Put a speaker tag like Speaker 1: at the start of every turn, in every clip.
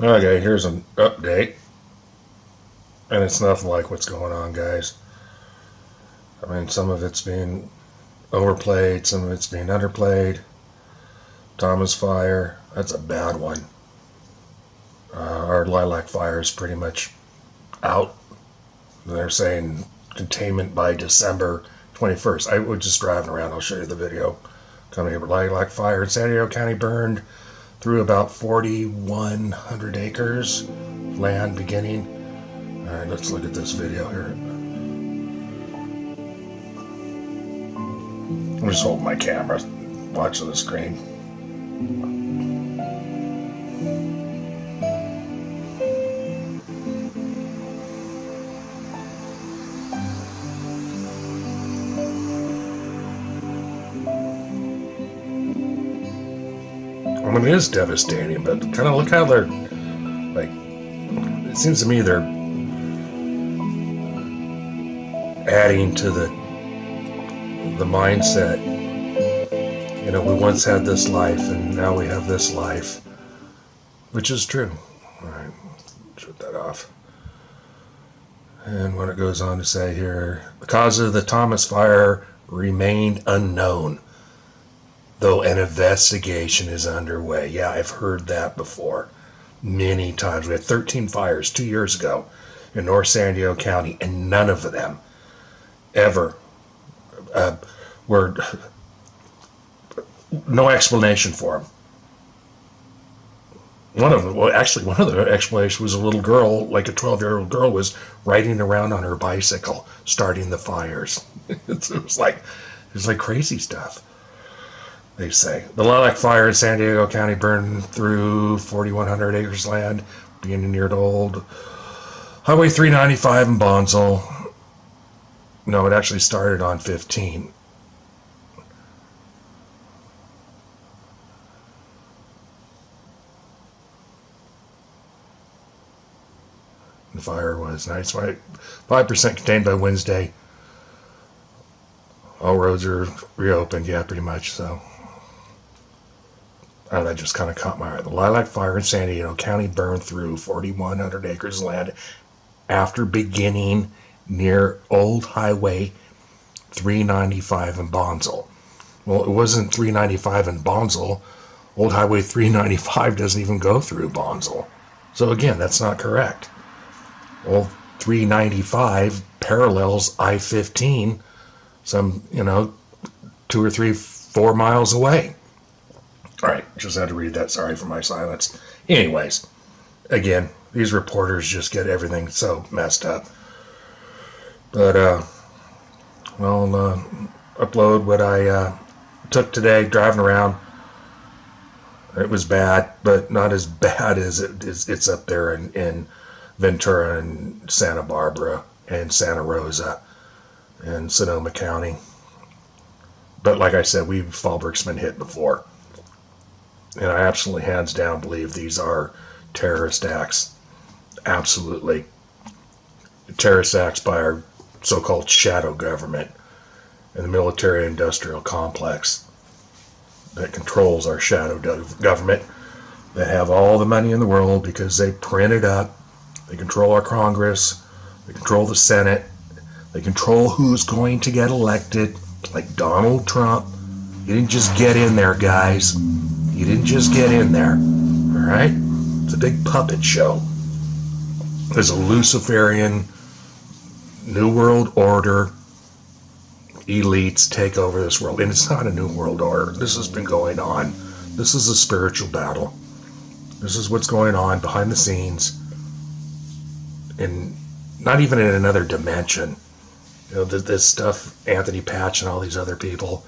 Speaker 1: Okay, here's an update. And it's nothing like what's going on, guys. I mean, some of it's being overplayed, some of it's being underplayed. Thomas Fire, that's a bad one. Our Lilac Fire is pretty much out. They're saying containment by December 21st. I was just driving around. I'll show you the video. Coming here, Lilac Fire in San Diego County burned through about 4,100 acres land beginning. All right, let's look at this video here. I'm just holding my camera, watching the screen. I mean, it is devastating, but kind of look how they're, like, it seems to me they're adding to the mindset. You know, we once had this life and now we have this life, which is true. All right, shut that off. And when it goes on to say here, the cause of the Thomas Fire remained unknown, though an investigation is underway. Yeah, I've heard that before many times. We had 13 fires 2 years ago in North San Diego County, and none of them ever were no explanation for them. One of them, well, actually, one of the explanations was a little girl, like a 12-year-old girl, was riding around on her bicycle, starting the fires. It was like crazy stuff. They say the Lilac Fire in San Diego County burned through 4,100 acres of land, beginning near the old Highway 395 in Bonsall. No, it actually started on 15. The fire was 5% contained by Wednesday. All roads are reopened, yeah, pretty much. So, that just kind of caught my eye. The Lilac Fire in San Diego County burned through 4,100 acres of land after beginning near Old Highway 395 in Bonsall. Well, it wasn't 395 in Bonsall. Old Highway 395 doesn't even go through Bonsall. So again, that's not correct. Old 395 parallels I-15 some, 2 or 3, 4 miles away. All right, just had to read that. Sorry for my silence. Anyways, again, these reporters just get everything so messed up. But, upload what I took today driving around. It was bad, but not as bad as it's up there in Ventura and Santa Barbara and Santa Rosa and Sonoma County. But like I said, Fallbrook's been hit before. And I absolutely, hands down, believe these are terrorist acts. Absolutely. Terrorist acts by our so-called shadow government and the military-industrial complex that controls our shadow government, that have all the money in the world because they print it up. They control our Congress. They control the Senate. They control who's going to get elected, like Donald Trump. You didn't just get in there, guys. You didn't just get in there. All right? It's a big puppet show. There's a Luciferian New World Order elites take over this world. And it's not a New World Order. This has been going on. This is a spiritual battle. This is what's going on behind the scenes. And not even in another dimension. This stuff, Anthony Patch and all these other people,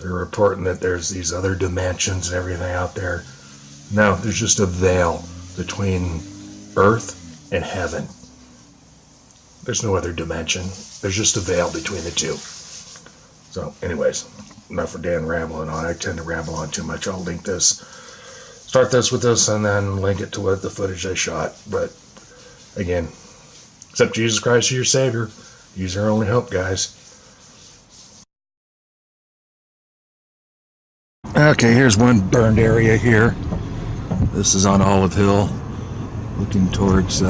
Speaker 1: they're reporting that there's these other dimensions and everything out there. No, there's just a veil between earth and heaven. There's no other dimension. There's just a veil between the two. So, anyways, enough for Dan rambling on. I tend to ramble on too much. I'll link this. Start this with this and then link it to what the footage I shot. But, again, accept Jesus Christ as your Savior. He's our only hope, guys. Okay, here's one burned area here. This is on Olive Hill. looking towards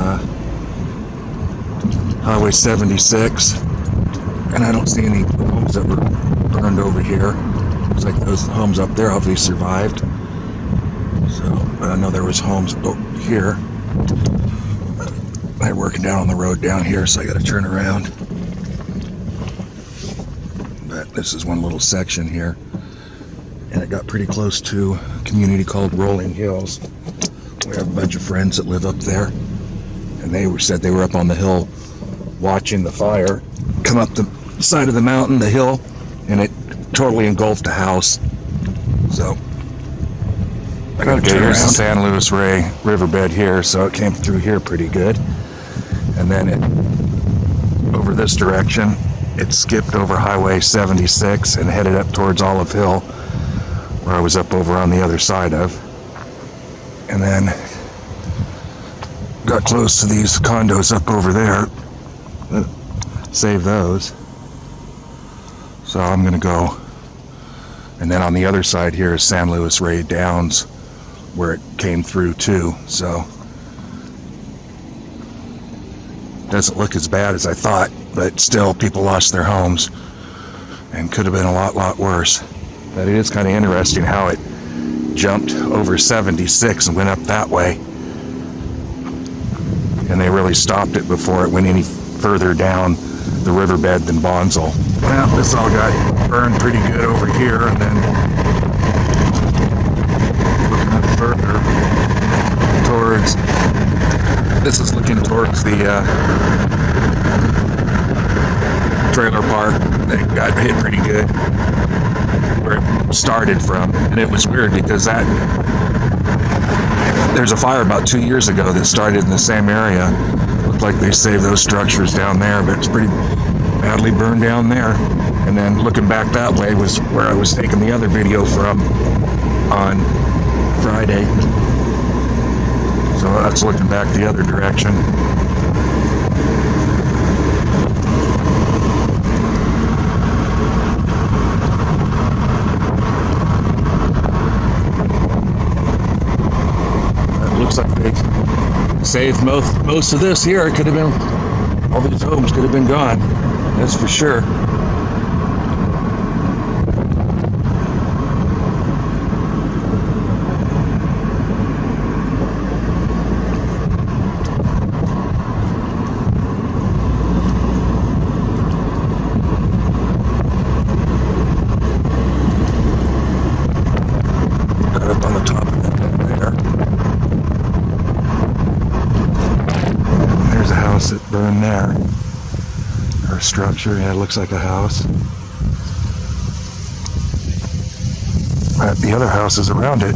Speaker 1: Highway 76, and I don't see any homes that were burned over here. Looks like those homes up there obviously survived. So, but I know there was homes over here. They're working down on the road down here, so I got to turn around. But this is one little section here, and it got pretty close to a community called Rolling Hills. We have a bunch of friends that live up there, and they said they were up on the hill watching the fire come up the side of the mountain, the hill, and it totally engulfed a house. So I gotta turn around. Here's the San Luis Rey riverbed here, so it came through here pretty good. And then it, over this direction, it skipped over Highway 76 and headed up towards Olive Hill, where I was up over on the other side of. And then got close to these condos up over there. Save those. So I'm gonna go. And then on the other side here is San Luis Rey Downs, where it came through too. So doesn't look as bad as I thought, but still people lost their homes and could have been a lot worse. But it is kind of interesting how it jumped over 76 and went up that way, and they really stopped it before it went any further down the riverbed than Bonsall. Well, this all got burned pretty good over here, and then looking up further towards, this is looking towards the trailer park that got hit pretty good, where it started from. And it was weird because there's a fire about 2 years ago that started in the same area. Looked like they saved those structures down there, but it's pretty badly burned down there. And then looking back that way was where I was taking the other video from on Friday. So that's looking back the other direction. Looks like they saved most of this here. It could have been, all these homes could have been gone, that's for sure. Got up on the top of it there. There's a house that burned there, or a structure. Yeah, it looks like a house. The other houses around it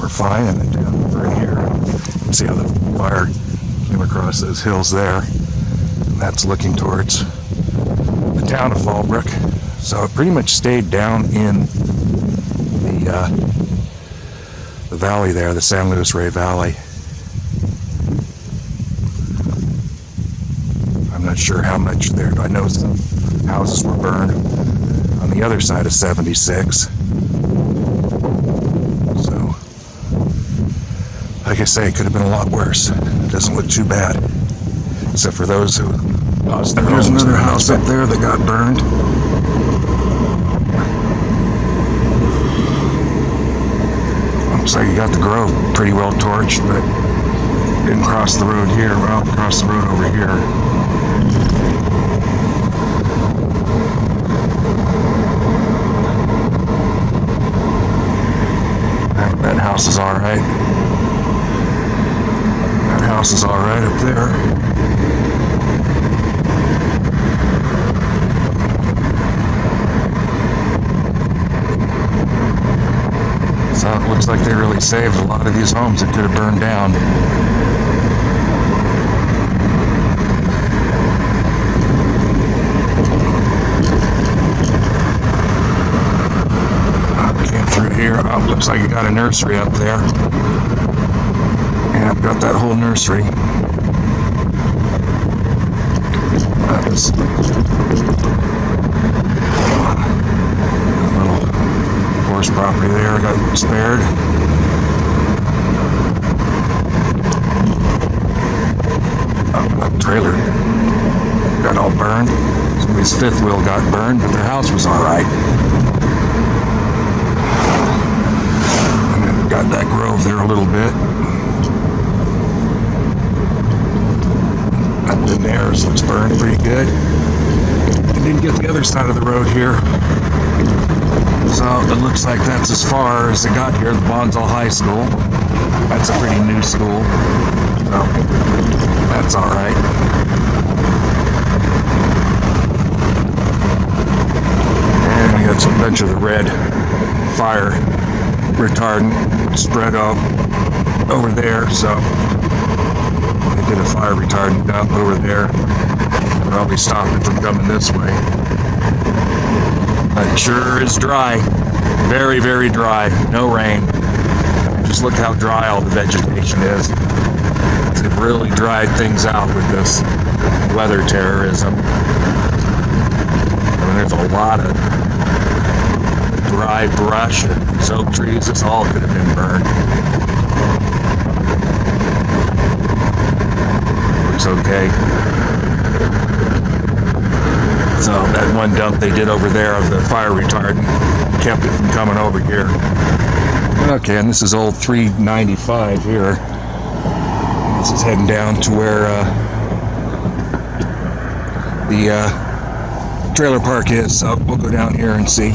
Speaker 1: were fine, and then down over here, you can see how the fire came across those hills there. And that's looking towards the town of Fallbrook. So it pretty much stayed down in the valley there, the San Luis Rey Valley. I'm not sure how much there. I know some houses were burned on the other side of 76. So, like I say, it could have been a lot worse. It doesn't look too bad, except for those who lost their homes. There's another house up there that got burned. Looks like you got the Grove pretty well torched, but didn't cross the road here. Well, across the road over here. That house is all right. That house is all right up there. So it looks like they really saved a lot of these homes that could have burned down. Came through here. Oh, looks like you got a nursery up there. Yeah, I've got that whole nursery. That was a little horse property there got spared. trailer got all burned. Somebody's fifth wheel got burned, but their house was all right. And then got that grove there a little bit. Up in there, so it's burned pretty good. And didn't get the other side of the road here. So it looks like that's as far as it got here, the Bonsall High School. That's a pretty new school. So that's all right. And we got a bunch of the red fire retardant spread out over there. So they did a fire retardant dump over there. Probably stopped it from coming this way. It sure is dry. Very, very dry. No rain. Just look how dry all the vegetation is. They've really dried things out with this weather terrorism. I mean, there's a lot of dry brush and these oak trees. This all could have been burned. Looks okay. So that one dump they did over there of the fire retardant kept it from coming over here. Okay, and this is old 395 here. This is heading down to where the trailer park is. So we'll go down here and see.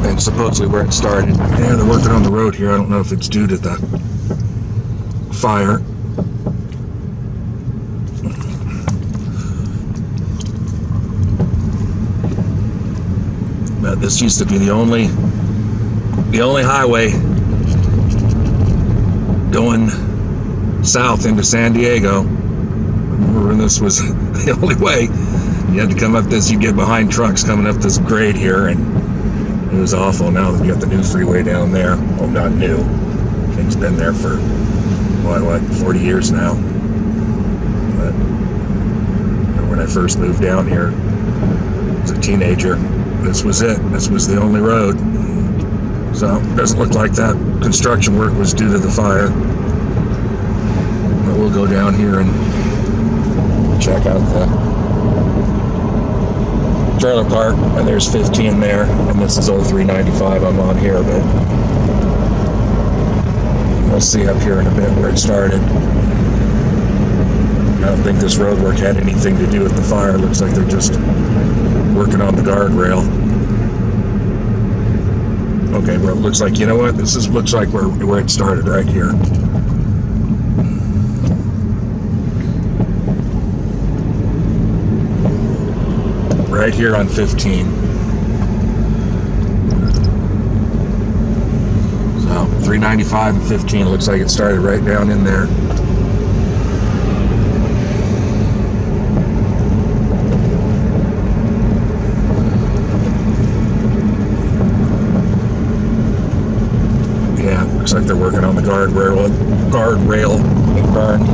Speaker 1: And supposedly where it started. Yeah, they're working on the road here. I don't know if it's due to the fire. This used to be the only highway going south into San Diego. I remember when this was the only way. You had to come up this, you get behind trucks coming up this grade here, and it was awful. Now that you got the new freeway down there. Well, not new. Thing's been there for, what, 40 years now. But when I first moved down here as a teenager, this was it. This was the only road. So it doesn't look like that construction work was due to the fire. But we'll go down here and check out the trailer park. And there's 15 there. And this is old 395 I'm on here. But we'll see up here in a bit where it started. I don't think this road work had anything to do with the fire. It looks like they're just working on the guardrail. Okay, well, it looks like, you know what? Looks like where it started, right here. Right here on 15. So, 395 and 15, looks like it started right down in there. Looks like they're working on the guardrail and burned.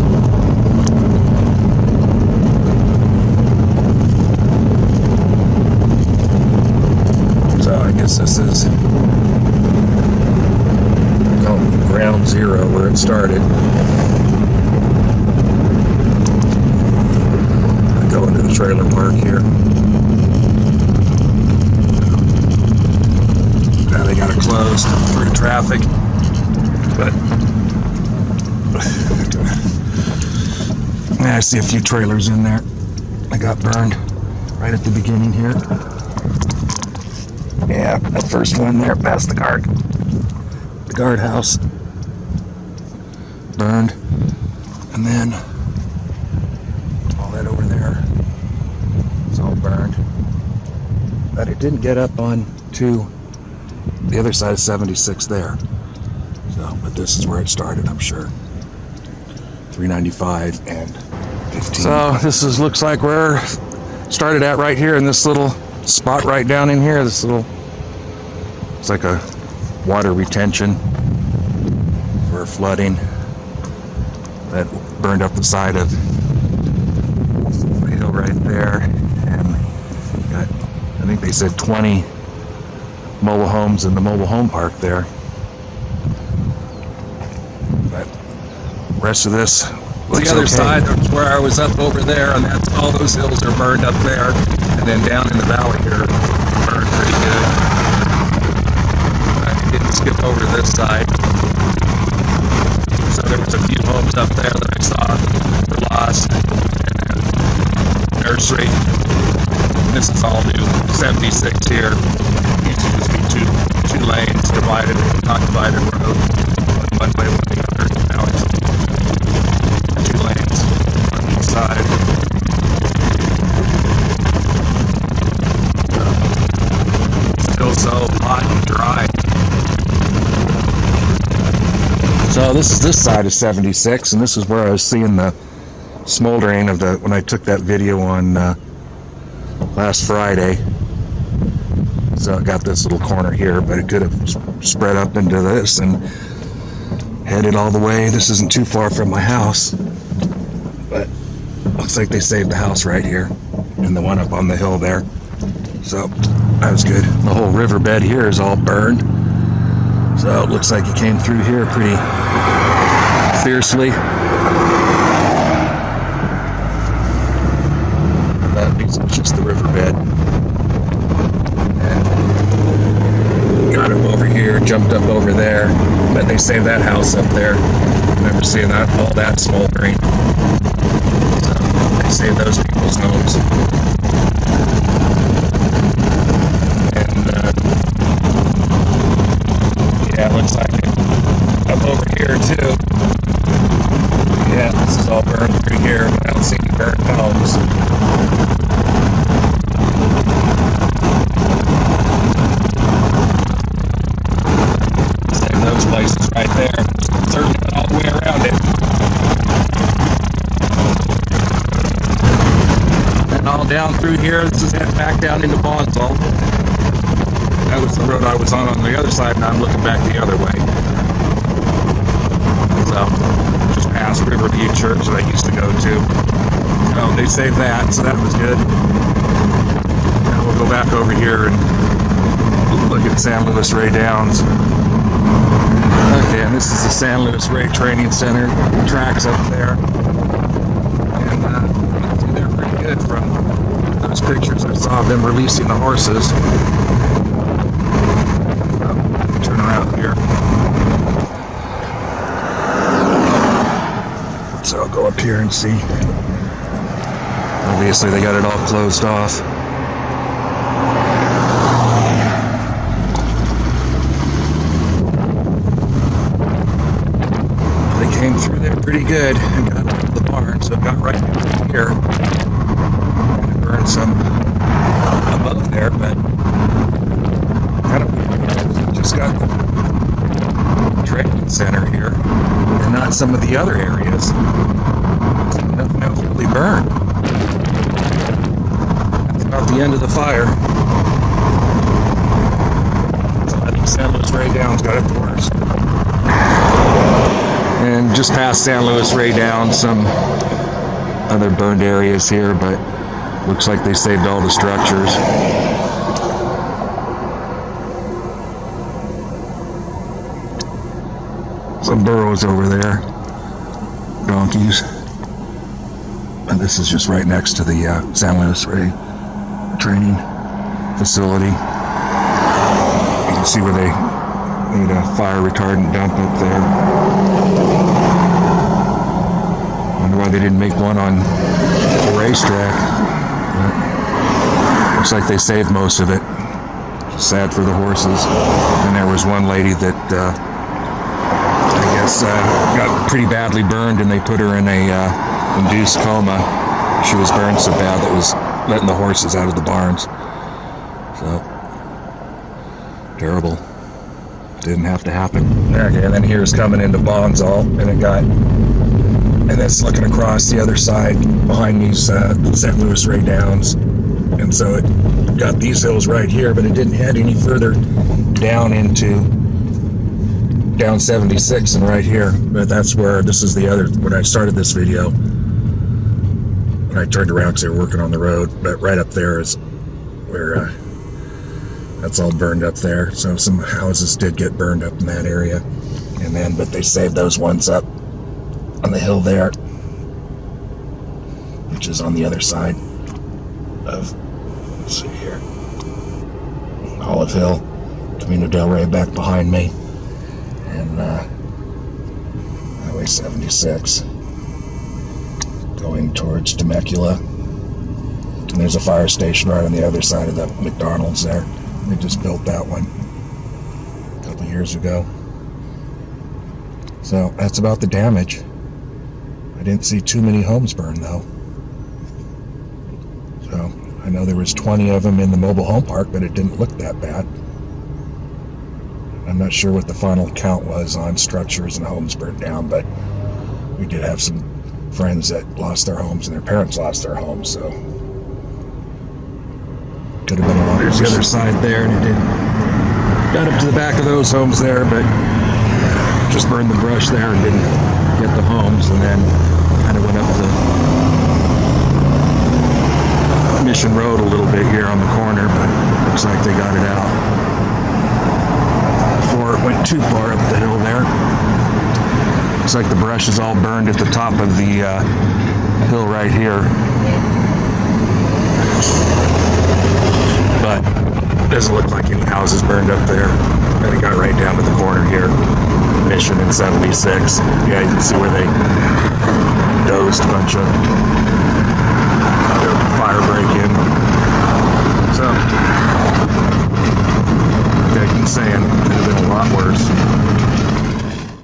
Speaker 1: So I guess this is ground zero where it started. I go into the trailer park here. Now they got it closed through traffic. But I see a few trailers in there. I got burned right at the beginning here. Yeah, that first one there past the guardhouse burned, and then all that over there is all burned. But it didn't get up on to the other side of 76 there. So, but this is where it started, I'm sure. 395 and 15. So this looks like where it started at right here in this little spot right down in here. This little, it's like a water retention for flooding that burned up the side of the hill right there. And got, I think they said 20 mobile homes in the mobile home park there. But the rest of this Looks
Speaker 2: the other
Speaker 1: okay.
Speaker 2: side, that's where I was up over there, and that's all those hills are burned up there. And then down in the valley here, burned pretty good. I didn't skip over to this side. So there was a few homes up there that I saw were lost. And then nursery. This is all new. 76 here. Used to just be two lanes divided, not divided road. One way, one the other. Now it's 2 lanes on each side. Still so hot and dry.
Speaker 1: So this is this side of 76, and this is where I was seeing the smoldering of the, when I took that video on last Friday. So I got this little corner here, but it could have spread up into this and headed all the way. This isn't too far from my house, but looks like they saved the house right here and the one up on the hill there. So that was good. The whole riverbed here is all burned. So it looks like it came through here pretty fiercely. It's just the riverbed. And got him over here, jumped up over there. But they saved that house up there. Remember seeing that, all that smoldering. So they saved those people's homes. And yeah, it looks like it. Up over here too. Yeah, this is all burned through here. I don't see any burnt homes. Save those places right there. Certainly not all the way around it. And all down through here, this is heading back down into Bonsall. That was the road I was on the other side, and I'm looking back the other way. So, just past Riverview Church that I used to go to. Oh, they saved that, so that was good. Now we'll go back over here and look at San Luis Rey Downs. Okay, and this is the San Luis Rey Training Center. The tracks up there. And they're pretty good from those pictures I saw of them releasing the horses. Turn around here. So I'll go up here and see. Obviously they got it all closed off. They came through there pretty good and got to the barn, so it got right down here. And burned some above there, but kind of just got the training center here and not some of the other areas. Nothing else really burned. That's about the end of the fire. So I think San Luis Rey Downs got it the worst. And just past San Luis Rey Downs, some other burned areas here, but looks like they saved all the structures. Some burros over there, donkeys. And this is just right next to the San Luis Rey training facility. You can see where they made a fire retardant dump up there. Wonder why they didn't make one on the racetrack. But looks like they saved most of it. Sad for the horses. And there was one lady that got pretty badly burned, and they put her in a induced coma. She was burned so bad that was letting the horses out of the barns. So terrible. Didn't have to happen. Okay, and then here's coming into Bonsall, and it's looking across the other side behind these San Luis Rey Downs. And so it got these hills right here, but it didn't head any further down down 76 and right here. But that's where, this is the other, when I started this video, when I turned around because they were working on the road, but right up there is where that's all burned up there. So some houses did get burned up in that area, and then but they saved those ones up on the hill there. which is on the other side of, let's see here, Olive Hill, Camino del Rey back behind me, and Highway 76 going towards Temecula. And there's a fire station right on the other side of the McDonald's there. They just built that one a couple years ago. So that's about the damage. I didn't see too many homes burn though. So I know there was 20 of them in the mobile home park, but it didn't look that bad. I'm not sure what the final count was on structures and homes burned down, but we did have some friends that lost their homes and their parents lost their homes, so could have been a lot. There's the other side there, and it did got up to the back of those homes there, but just burned the brush there and didn't get the homes, and then kind of went up the Mission Road a little bit here on the corner, but looks like they got it out before it went too far up the hill there. Looks like the brush is all burned at the top of the hill right here, but doesn't look like any houses burned up there. Then it got right down to the corner here, Mission and 76. Yeah, you can see where they dozed a bunch of fire break-in. So, like I keep saying, it could have been a lot worse.